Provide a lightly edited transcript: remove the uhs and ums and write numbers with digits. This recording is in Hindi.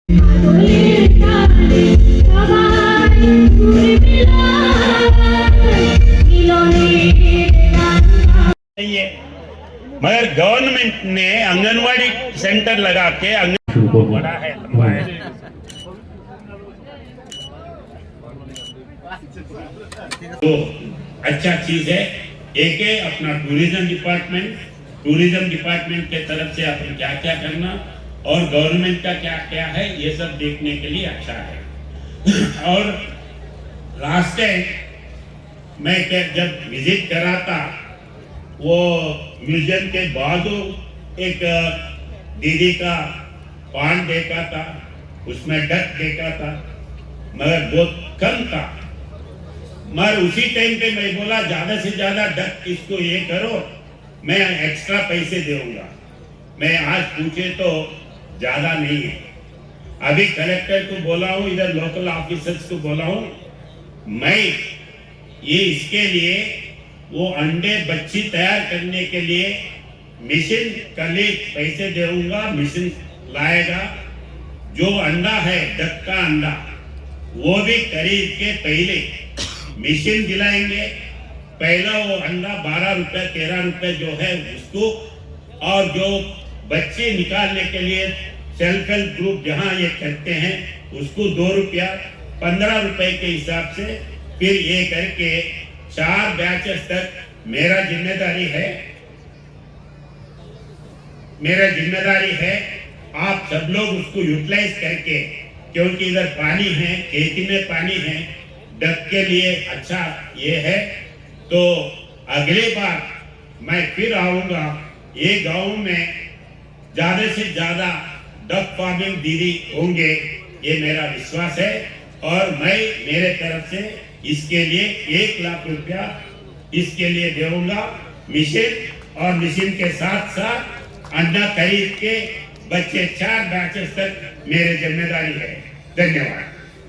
मगर गवर्नमेंट ने आंगनवाड़ी सेंटर लगा के को बड़ा है, लंबा है। तो अच्छा चीज है। एक है अपना टूरिज्म डिपार्टमेंट के तरफ से अपन क्या क्या करना और गवर्नमेंट का क्या क्या है ये सब देखने के लिए अच्छा है। और लास्ट टाइम मैं जब विजिट करा था वो म्यूजियम के बाद एक दीदी का पान देखा था, उसमें डक देखा था मगर बहुत कम था। मगर उसी टाइम पे मैं बोला ज्यादा से ज्यादा डक इसको ये करो, मैं एक्स्ट्रा पैसे दूंगा। मैं आज पूछे तो ज्यादा नहीं है। अभी कलेक्टर को बोला हूँ, इधर लोकल ऑफिसर्स को बोला हूँ, मैं ये इसके लिए वो अंडे बच्ची तैयार करने के लिए मशीन कल पैसे दूंगा, मशीन लाएगा। जो अंडा है डक का अंडा वो भी खरीद के पहले मशीन दिलाएंगे। पहला वो अंडा 12 रुपए 13 रुपए जो है उसको, और जो बच्चे निकालने के लिए सेल्फ हेल्प ग्रुप जहाँ ये करते हैं उसको 2 रुपया 15 रुपए के हिसाब से फिर ये करके 4 बैचेस तक मेरा जिम्मेदारी है। आप सब लोग उसको यूटिलाइज करके, क्योंकि इधर पानी है, खेती में पानी है, डक के लिए अच्छा ये है। तो अगले बार मैं फिर आऊंगा, ये गांव में ज्यादा से ज्यादा डक फार्मिंग दीदी होंगे ये मेरा विश्वास है। और मैं मेरे तरफ से इसके लिए 1 लाख रुपया इसके लिए दूंगा मशीन, और मशीन के साथ साथ अंडा खरीद के बच्चे 4 बैचेस तक मेरे जिम्मेदारी है। धन्यवाद।